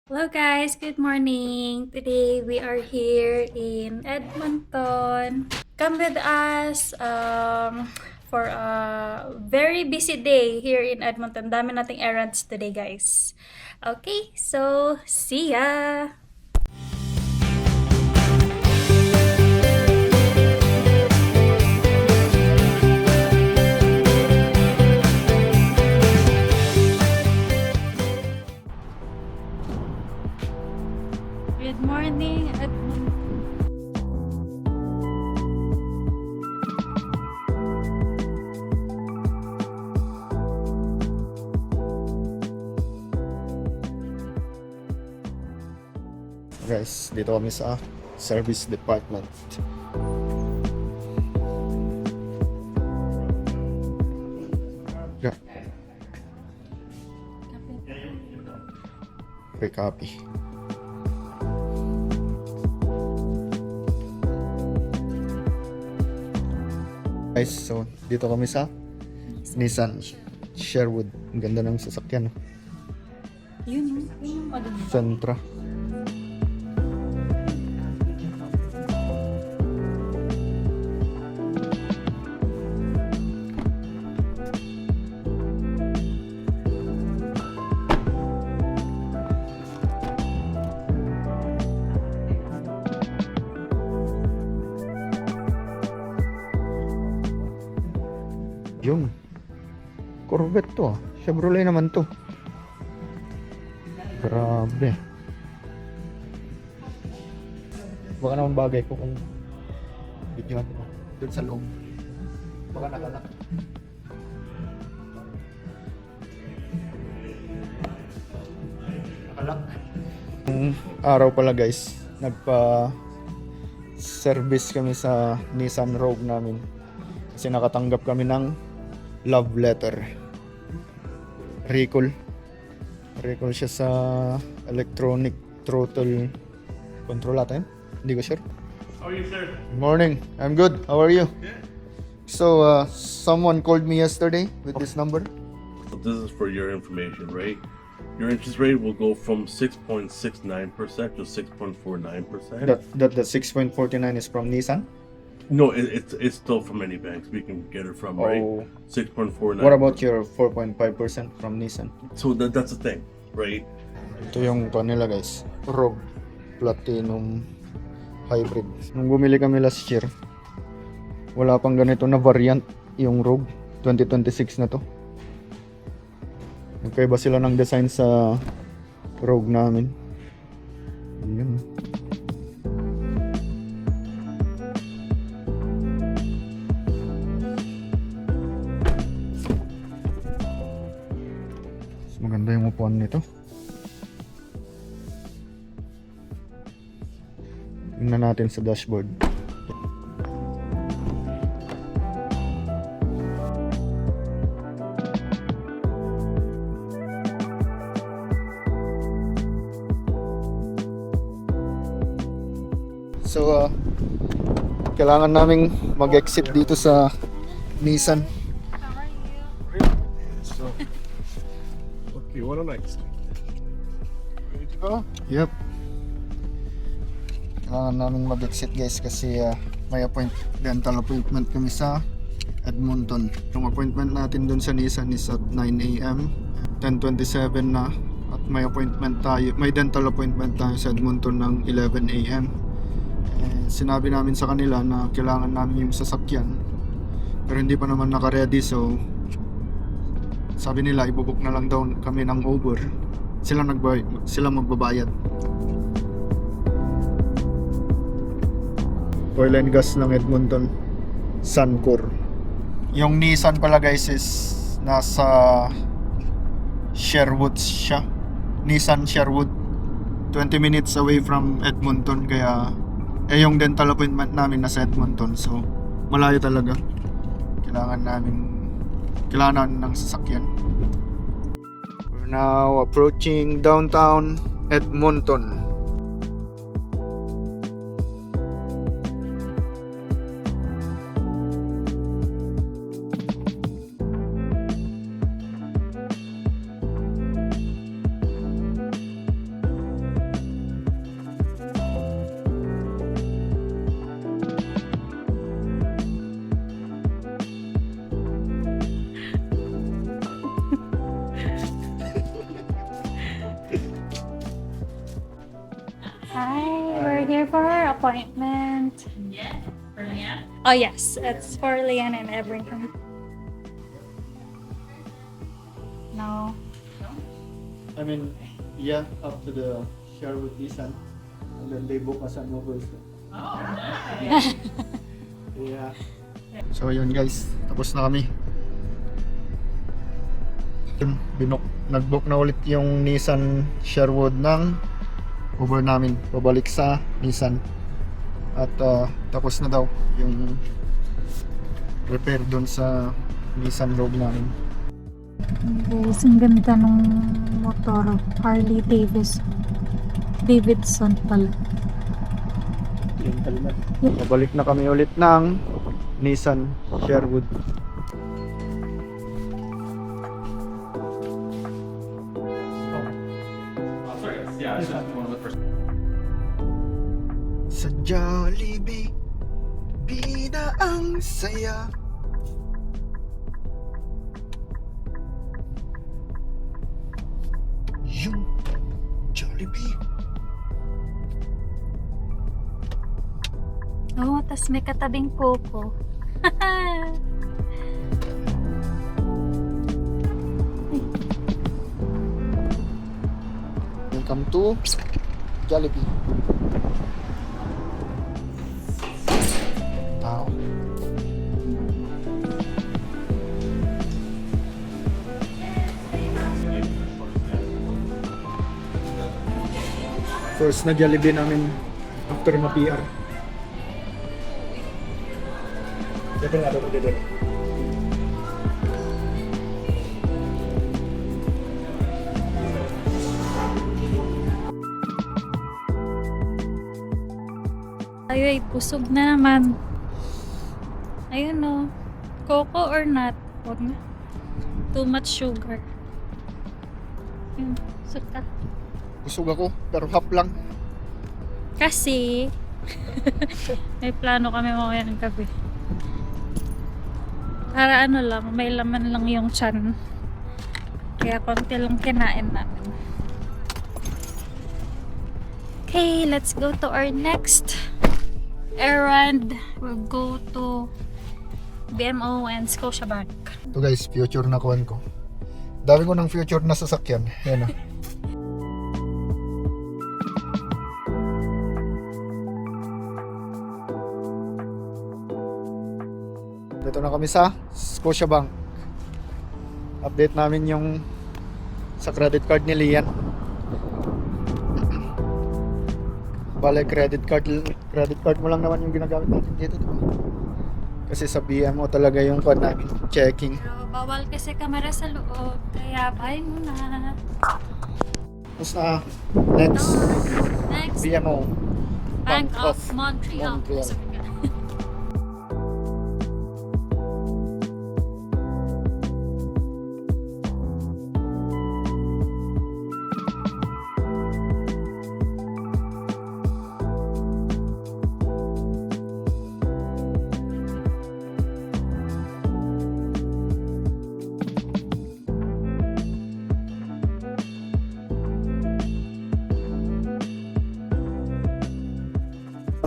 Hello guys, good morning. Today we are here in Edmonton. Come with us for a very busy day here in Edmonton. Dami nating errands today guys. Okay, so see ya! Good morning, Edmonton. Guys, dito kami sa service department. Yeah. Free copy. Guys, so dito kami sa Nissan Sherwood. Ang ganda ng sasakyan. Yun yung ano niya. Sentra. Yung Corvette to ah. Chevrolet naman to. Grabe. Baka naman bagay ko kung video ko doon sa loob. Baka nakalak. Nakalak. Araw pala guys, nagpa-service kami sa Nissan Rogue namin. Kasi nakatanggap kami ng love letter. Recall siya sa electronic throttle control natin. Hindi ko sure. How are you, sir? Good morning. I'm good. How are you? Good. So, someone called me yesterday with this number. So this is for your information, right? Your interest rate will go from 6.69% to 6.49%. That the 6.49 is from Nissan. No, it's still from any banks. We can get it from, right? Oh. 6.49. What about your 4.5% from Nissan? So that's the thing, right? Ito yung kanila guys. Rogue Platinum Hybrid. Nung bumili kami last year, wala pang ganito na variant yung Rogue 2026 na to. Nagkaiba sila ng design sa Rogue namin. Yun. Mas maganda yung upuan nito. Tingnan natin sa dashboard. So, kailangan naming mag-exit dito sa Nissan. So, okay, what a nice. Ready to go? Yep. Kailangan naming mag-exit guys kasi may dental appointment kami sa Edmonton. Yung appointment natin dun sa Nissan is at 9 AM, 10:27 na, at may dental appointment tayo sa Edmonton ng 11 AM. Sinabi namin sa kanila na kailangan namin yung sasakyan pero hindi pa naman naka-ready, so sabi nila ibubook na lang daw kami ng Uber. Sila magbabayad. Oil and gas ng Edmonton, Suncor. Yung Nissan pala guys is nasa Sherwood siya. Nissan Sherwood, 20 minutes away from Edmonton, kaya yung dental appointment namin nasa Edmonton, so malayo talaga. Kailangan namin ng sasakyan. We're now approaching downtown Edmonton. here for our appointment. Yeah, for Leanne. Oh yes, it's for Leanne and Abraham. No. I mean, yeah, up to the Sherwood Nissan. And then they book us an Uber. Oh, nice. Yeah. So yun guys, tapos na kami. Nag-book na ulit yung Nissan Sherwood ng Uber namin pabalik sa Nissan. At tapos na daw yung repair doon sa Nissan Rogue namin. Guys, ang ganda ng motor. Harley Davidson pala. Pabalik na kami ulit ng Nissan Sherwood. Sa Jollibee, bida ang saya. Yung Jollibee. Oh, tas may katabing Coco. Welcome to Jollibee. Tao. First na Jollibee namin after ma-PR. Dito nga daw dito. Tayo ay busog na naman. Ayun o. Coco or not? Huwag na. Too much sugar. Yun. Suka. Busog ako, pero half lang. Kasi may plano kami mamaya ng gabi. Para ano lang, may laman lang yung tiyan. Kaya konti lang kinain namin. Okay, let's go to our next errand. We'll go to BMO and Scotiabank. Ito guys, future na kuhan ko. Dami ko ng future na sasakyan. Yan na. Dito na kami sa Scotiabank. Update namin yung sa credit card ni Lian. Bale, credit card mo lang naman yung ginagamit natin dito, diba? Kasi sa BMO talaga yung card namin checking. Pero bawal kasi kamera sa loob, kaya bye muna. Tapos na next Next, BMO Bank of Montreal. Montreal.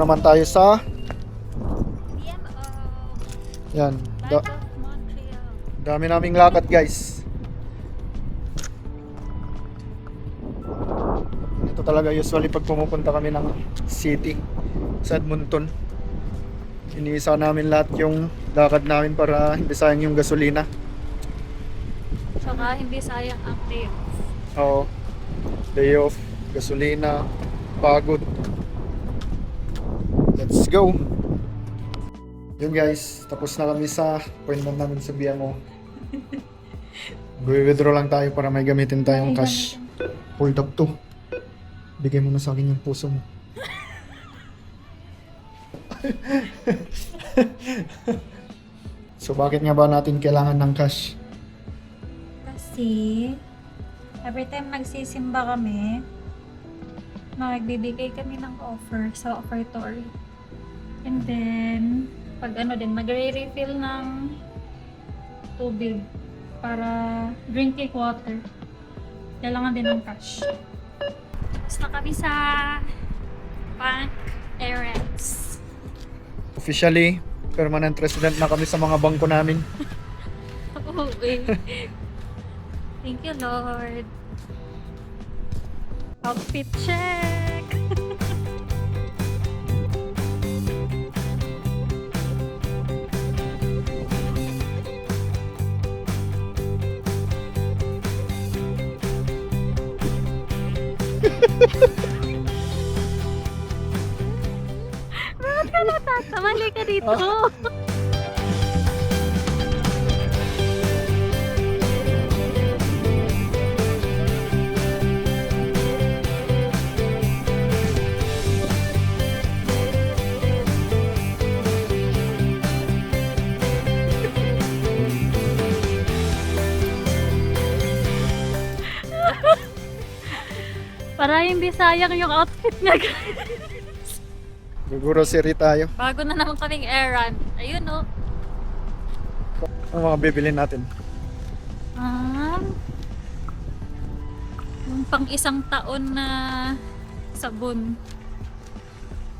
Naman tayo sa BMO, yan. Bank of Montreal. Dami naming lakad guys. Ito talaga usually pag pumupunta kami ng city sa Edmonton. Iniisa namin lahat yung lakad namin para hindi sayang yung gasolina. Saka hindi sayang ang day off. Oo. Day off, gasolina, pagod. Let's go! Yun guys, tapos na kami sa appointment namin sa BMO. Withdraw lang tayo para may gamitin tayong cash. Hold up to. Bigay mo na sa akin yung puso mo. So bakit nga ba natin kailangan ng cash? Kasi every time nagsisimba kami, magbibigay kami ng offer sa offertory. And then, pag ano din, magre-refill ng tubig para drinking water. Kailangan din ng cash. Tapos na kami sa Bank errands. Officially, permanent resident na kami sa mga bangko namin. Oo eh. Thank you, Lord. Outfit check! Bakit ka natatamali ka dito? Para hindi sayang yung outfit niya, guys. Grocery tayo. Bago na naman kaming errand. Ayun, oh. Ang mga bibilin natin. Yung pang isang taon na sabon.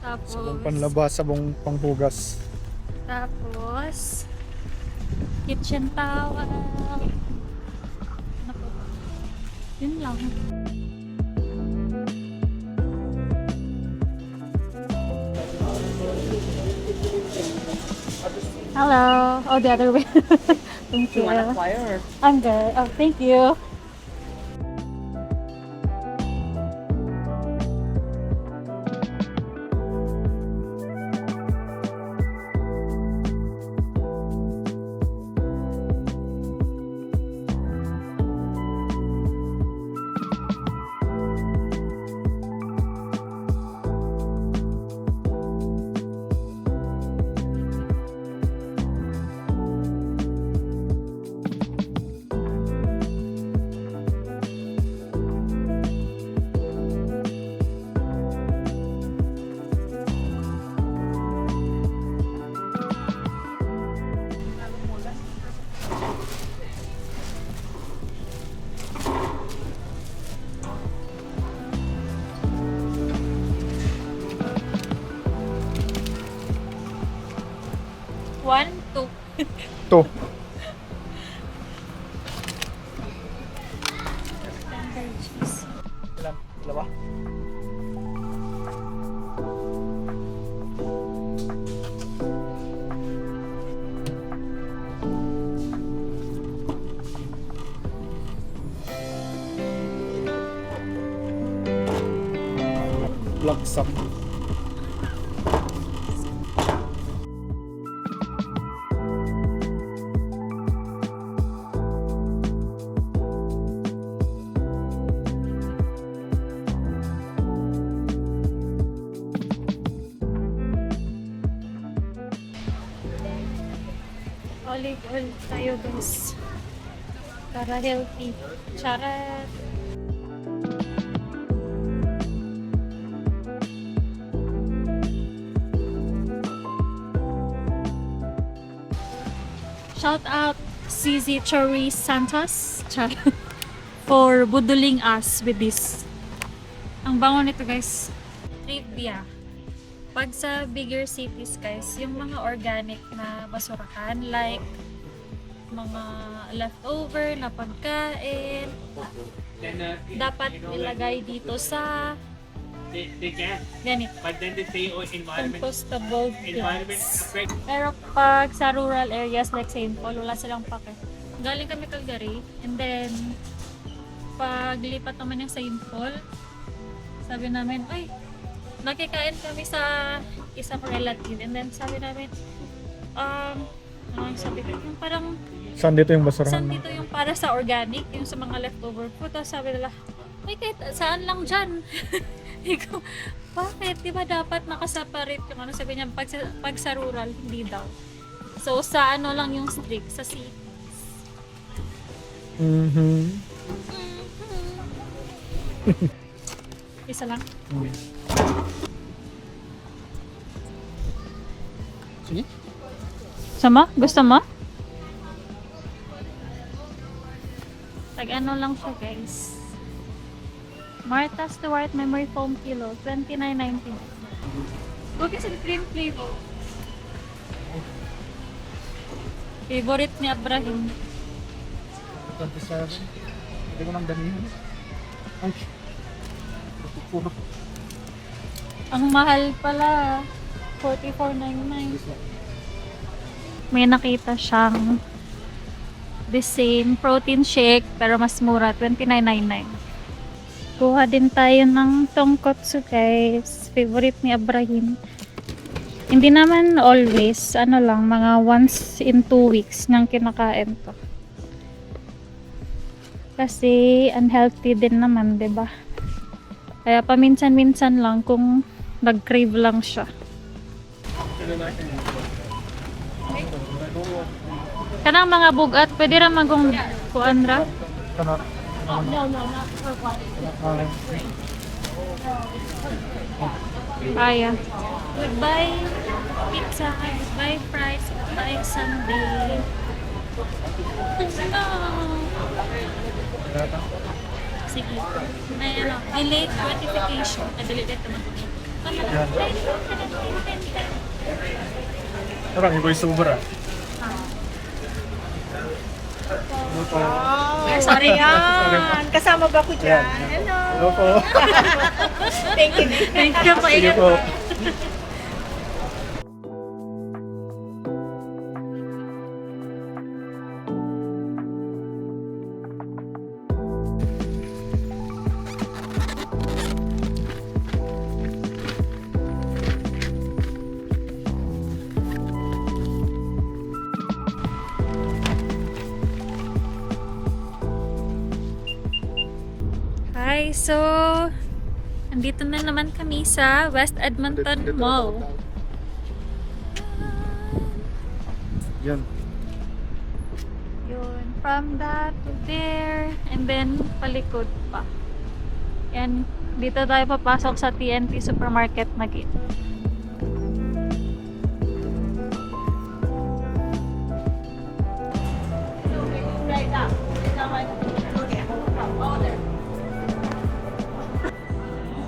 Tapos, Sabong panlabas, sabong panghugas. tapos, kitchen towel. Ano po? Yun lang. Hello. Oh, the other way. Thank you. I'm good. Oh, thank you. One, two. Ito. Standard cheese. Ilan? Dalawa? Laksak. Olive oil tayo, guys. Para healthy. Charat. Shout out CZ Chori Santos for buduling us with this. Ang bango nito, guys. Trivia. Pag sa bigger cities, guys, yung mga organic na basurahan, like mga leftover na pagkain, dapat ilagay dito sa They can, ganito, but then they say, oh, environment compostable environment bins. affect. Pero pag sa rural areas like St. Paul, wala silang pake. Galing kami Calgary, and then pag lipat naman yung St. Paul, sabi namin, ay, nakikain kami sa isang relative, and then sabi namin, ano yung sabi ko, yung parang, Saan dito yung basurahan? saan dito yung para sa organic, yung sa mga leftover food, tapos sabi nila, ay, kahit saan lang dyan. Ikaw, bakit? Di ba dapat nakaseparate yung ano, sabi niya, pag sa rural, hindi daw. So, sa ano lang yung strict, sa city. Isa lang. Sige. Sama? Gusto mo? Tag ano lang siya, guys. Martha Stewart Memory Foam Pillow, $29.99. Cookies and cream flavor. Favorite ni Abraham. 27. Hindi ko nang damihan. Ay. Puro. Ang mahal pala. 44.99. May nakita siyang the same protein shake pero mas mura, 29.99. Kuha din tayo ng tonkotsu guys. Favorite ni Abraham. Hindi naman always, ano lang, mga once in 2 weeks nang kinakain to. Kasi unhealthy din naman, 'di ba? Kaya paminsan-minsan lang kung nag-crave lang siya. Kanang mga bugat, pwede ra magong kuan ra. Kana. Kaya. Goodbye pizza, goodbye fries, goodbye sundae. Sige. May ano, delayed gratification. Delayed naman. Parang iba yung sobra. Sorry yan. Kasama ba ko dyan? Hello. Hello po. Thank you. Thank you po. Sige po. Hi, so andito na naman kami sa West Edmonton Mall. Yan. Yun, from that to there, and then palikod pa. Yan, dito tayo papasok sa TNT Supermarket na gate.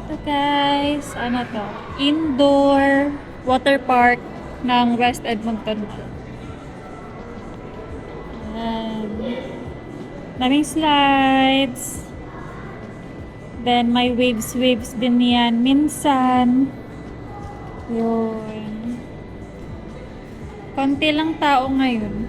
Ito guys, ano to? Indoor water park ng West Edmonton Mall. Daming slides. Then may waves din yan minsan. Yun. Konti lang tao ngayon.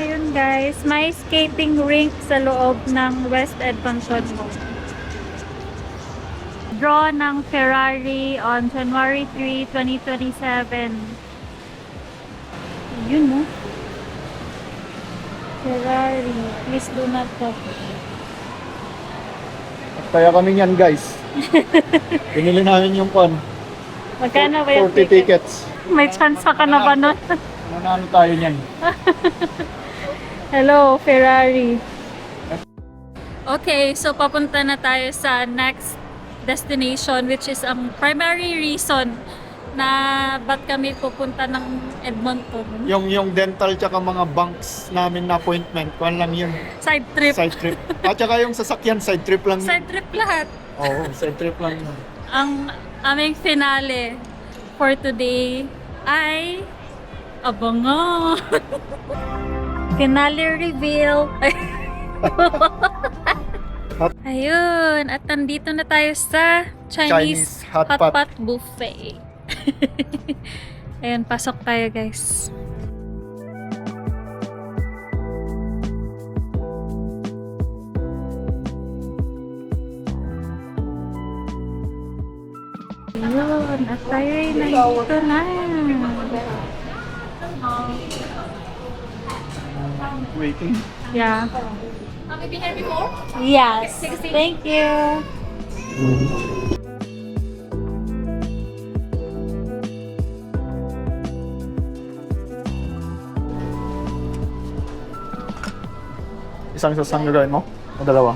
Ayun guys, may skating rink sa loob ng West Edmonton Mall. Draw ng Ferrari on January 3, 2027. Yun no? Ferrari, please do not touch. At kaya kami yan guys. Pinili namin yung kon. Magkano ba yung 40 tickets. May chance ka na ba nun? Manalo tayo niyan. Hello, Ferrari. Okay, so papunta na tayo sa next destination, which is ang primary reason na ba't kami pupunta ng Edmonton. Yung dental tsaka mga banks namin na appointment, kuwan lang yun. Side trip. Side trip. At tsaka yung sasakyan, side trip lang yun. Side trip lahat. Oo, side trip lang yun. Ang aming finale for today ay abangan. Finale reveal. Ayun, at nandito na tayo sa Chinese Hotpot Buffet. Ayun, pasok tayo guys. Ayun, at tayo ay nandito na. Waiting. Yeah. Have you been here before? Yes. Thank you. Isang sasang gagawin mo? O dalawa?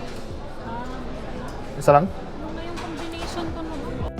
Isa lang? Ano yung combination ko na ba?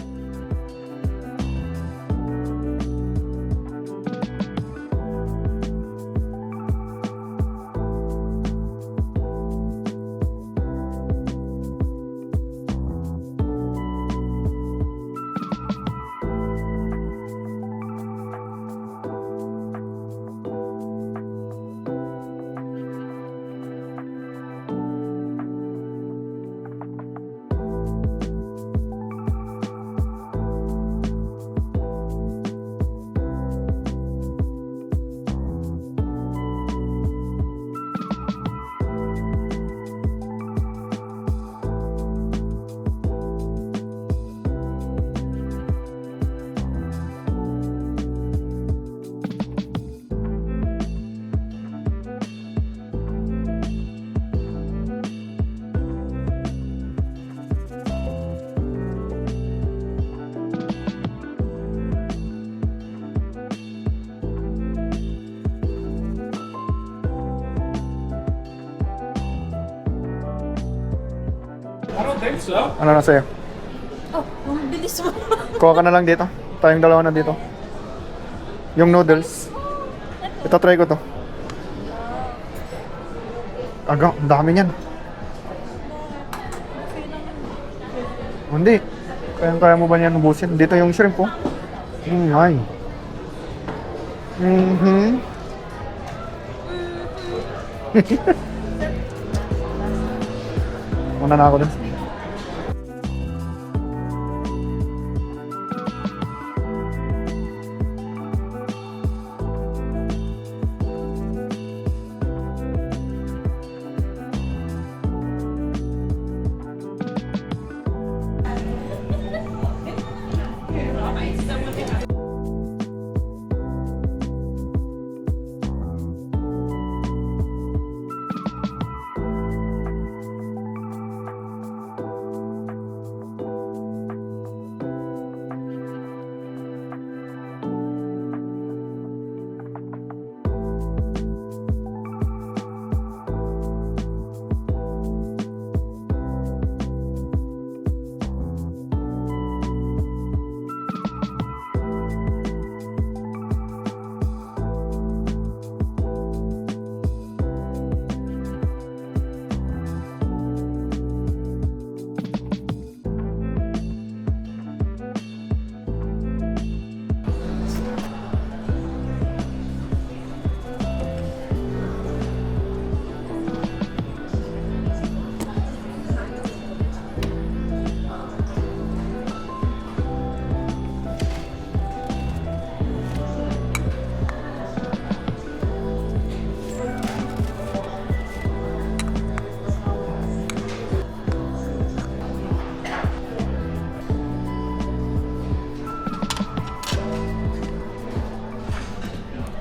Ano na sa'yo? Oh, ang bilis mo. Kuha ka na lang dito. Tayong dalawa na dito. Yung noodles. Ito, try ko to. Aga, ang dami niyan. Oh, hindi. Kaya mo ba niyan ubusin? Dito yung shrimp po. Ay. Una na ako dun.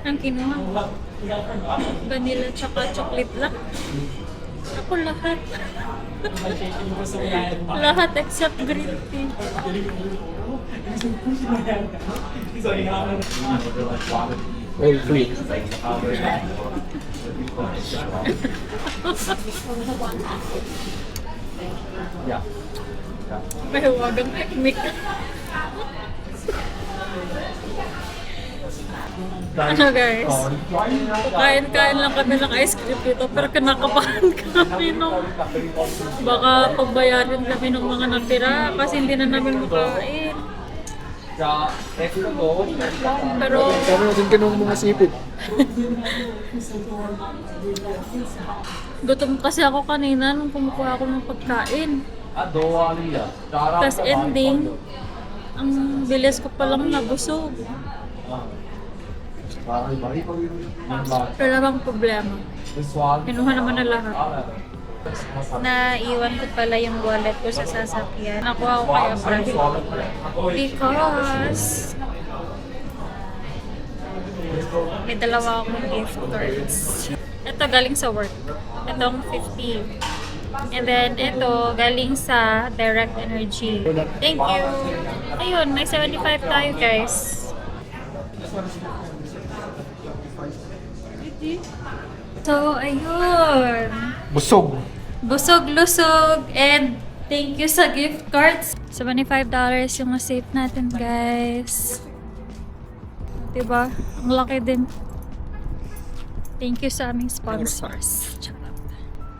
Ang kinuha. Vanilla tsaka chocolate lang. Ako lahat. Lahat except green tea. Very sweet. May huwagang teknik. Ano guys? Kain-kain lang kami ng ice cream dito pero kinakabahan kami nung baka pagbayarin kami ng mga natira kasi hindi na namin makain. Pero Kami natin kinong mga sipit. gutom kasi ako kanina nung kumukuha ako ng pagkain. Tapos ending, ang bilis ko palang nabusog. Wala bang problema. Kinuha naman na lahat. Naiwan ko pala yung wallet ko sa sasakyan. Nakuha ko kaya Brad. Because may dalawa akong gift cards. Ito galing sa work. Itong 50. And then ito galing sa Direct Energy. Thank you. Ayun, may 75 tayo guys. So, ayun. Busog. Busog-lusog and thank you sa gift cards. $75 yung na-save natin, guys. Diba? Ang laki din. Thank you sa aming sponsors.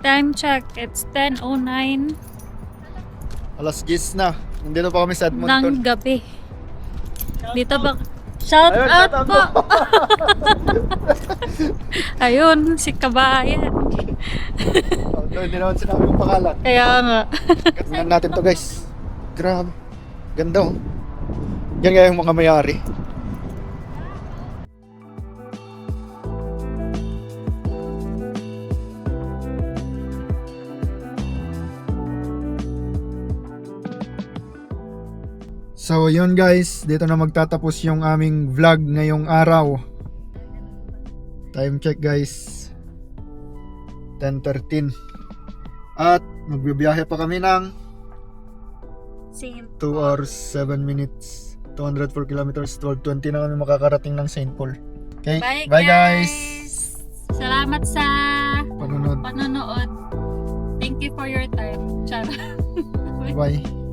Time check. It's 10:09 Alas 10 na. Nandito pa kami sa ng Edmonton. gabi. Dito ba? Shout Ayun, out shout out po! Ayun, si Kabayan. Hindi naman sinabi yung pangalan. Kaya nga. Tingnan natin to guys. Grabe. Ganda oh. Yan nga yung mga mayari. So yun guys, dito na magtatapos yung aming vlog ngayong araw. Time check guys, 10:13. At magbibiyahe pa kami ng 2 hours 7 minutes, 204 kilometers, 12:20 na kami makakarating ng St. Paul. Okay, bye guys. Salamat sa Panonood. panonood. Thank you for your time. Charot. Bye-bye.